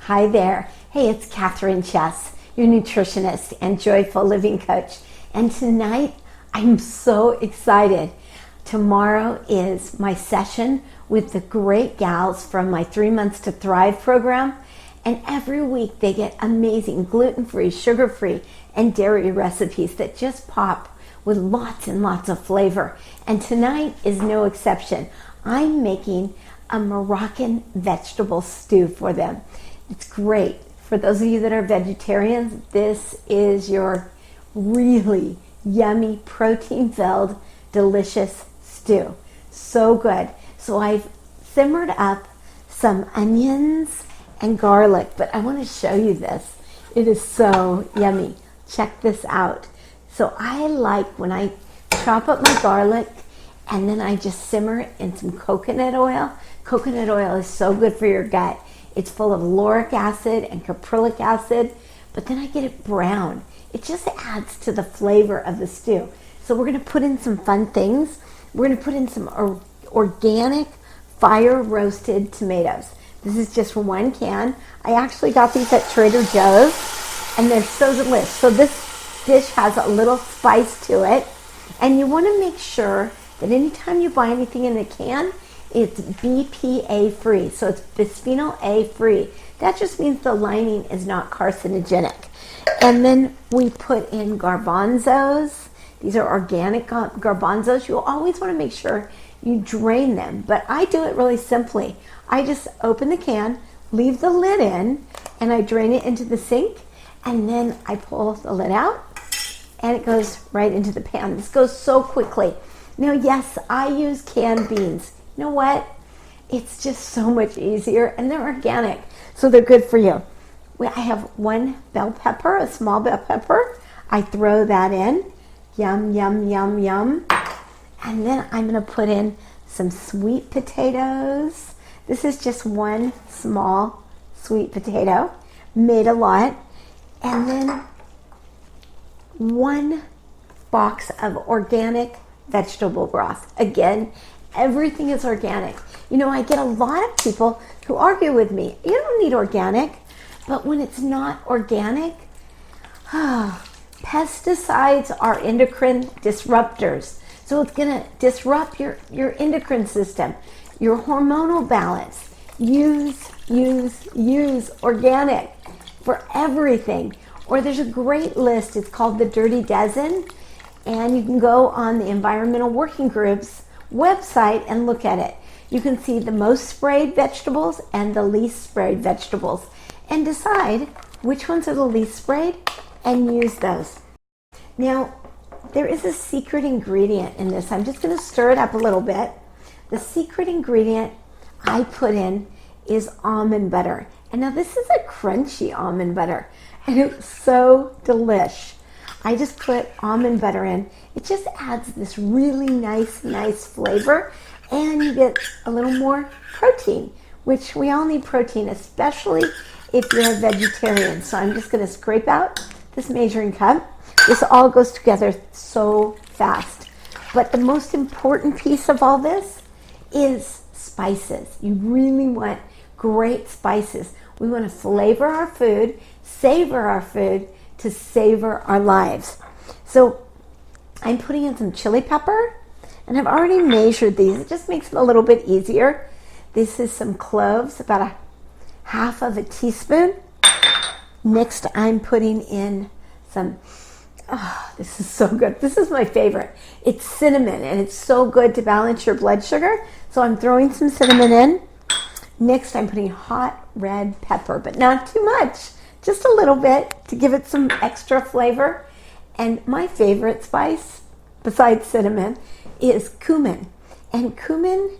Hi there. Hey, it's Catherine Chess, your nutritionist and joyful living coach. And tonight, I'm so excited. Tomorrow is my session with the great gals from my 3 Months to Thrive program. And every week they get amazing gluten-free, sugar-free, and dairy recipes that just pop with lots and lots of flavor. And tonight is no exception. I'm making a Moroccan vegetable stew for them. It's great. For those of you that are vegetarians, this is your really yummy, protein-filled, delicious stew. So good. So I've simmered up some onions and garlic, but I want to show you this. It is so yummy. Check this out. So I like when I chop up my garlic and then I just simmer it in some coconut oil. Coconut oil is so good for your gut. It's full of lauric acid and caprylic acid, but then I get it brown. It just adds to the flavor of the stew. So we're gonna put in some fun things. We're gonna put in some organic fire roasted tomatoes. This is just from 1 can. I actually got these at Trader Joe's and they're so delicious. So this dish has a little spice to it, and you wanna make sure that anytime you buy anything in a can, it's BPA free, so it's bisphenol A free. That just means the lining is not carcinogenic. And then we put in garbanzos. These are organic garbanzos. You'll always want to make sure you drain them, but I do it really simply. I just open the can, leave the lid in, and I drain it into the sink, and then I pull the lid out, and it goes right into the pan. This goes so quickly. Now, yes, I use canned beans. You know what? It's just so much easier, and they're organic, so they're good for you. I have 1 bell pepper, a small bell pepper. I throw that in. Yum, yum, yum, yum. And then I'm going to put in some sweet potatoes. This is just 1 small sweet potato, made a lot. And then 1 box of organic vegetable broth. Again, everything is organic. You know, I get a lot of people who argue with me. You don't need organic. But when it's not organic, pesticides are endocrine disruptors. So it's going to disrupt your endocrine system, your hormonal balance. Use organic for everything. Or there's a great list. It's called the Dirty Dozen. And you can go on the Environmental Working Group's website and look at it. You can see the most sprayed vegetables and the least sprayed vegetables and decide which ones are the least sprayed and use those. Now, there is a secret ingredient in this. I'm just going to stir it up a little bit. The secret ingredient I put in is almond butter. And now this is a crunchy almond butter, and it's so delish. I just put almond butter in. It just adds this really nice flavor, and you get a little more protein, which we all need protein, especially if you're a vegetarian. So I'm just going to scrape out this measuring cup. This all goes together so fast. But the most important piece of all this is spices. You really want great spices. We want to flavor our food, savor our food, to savor our lives. So I'm putting in some chili pepper, and I've already measured these. It just makes it a little bit easier. This is some cloves, about 1/2 teaspoon. Next, I'm putting in some, this is so good. This is my favorite. It's cinnamon, and it's so good to balance your blood sugar. So I'm throwing some cinnamon in. Next, I'm putting hot red pepper, but not too much. Just a little bit to give it some extra flavor. And my favorite spice, besides cinnamon, is cumin. And cumin,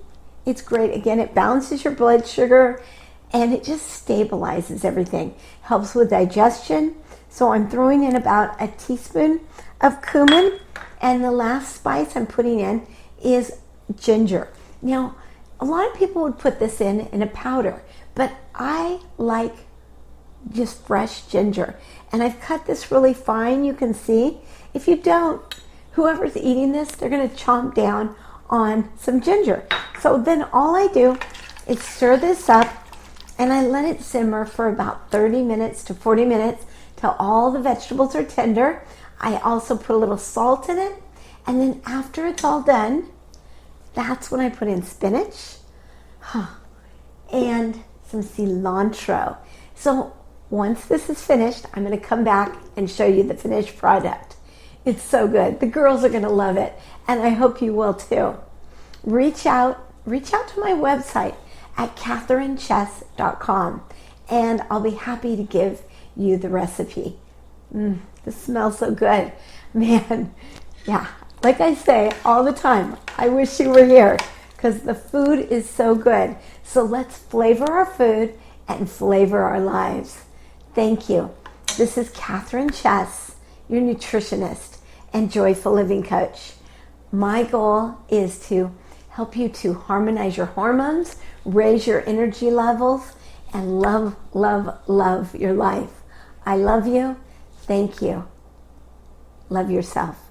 it's great. Again, it balances your blood sugar and it just stabilizes everything. Helps with digestion. So I'm throwing in about 1 teaspoon of cumin. And the last spice I'm putting in is ginger. Now, a lot of people would put this in a powder, but I like just fresh ginger. And I've cut this really fine, you can see. If you don't, whoever's eating this, they're going to chomp down on some ginger. So then all I do is stir this up and I let it simmer for about 30 minutes to 40 minutes till all the vegetables are tender. I also put a little salt in it, and then after it's all done, that's when I put in spinach and some cilantro. So once this is finished, I'm going to come back and show you the finished product. It's so good. The girls are going to love it, and I hope you will too. Reach out to my website at catherinechess.com, and I'll be happy to give you the recipe. This smells so good. Man, yeah, like I say all the time, I wish you were here because the food is so good. So let's flavor our food and flavor our lives. Thank you. This is Catherine Chess, your nutritionist and joyful living coach. My goal is to help you to harmonize your hormones, raise your energy levels, and love, love, love your life. I love you. Thank you. Love yourself.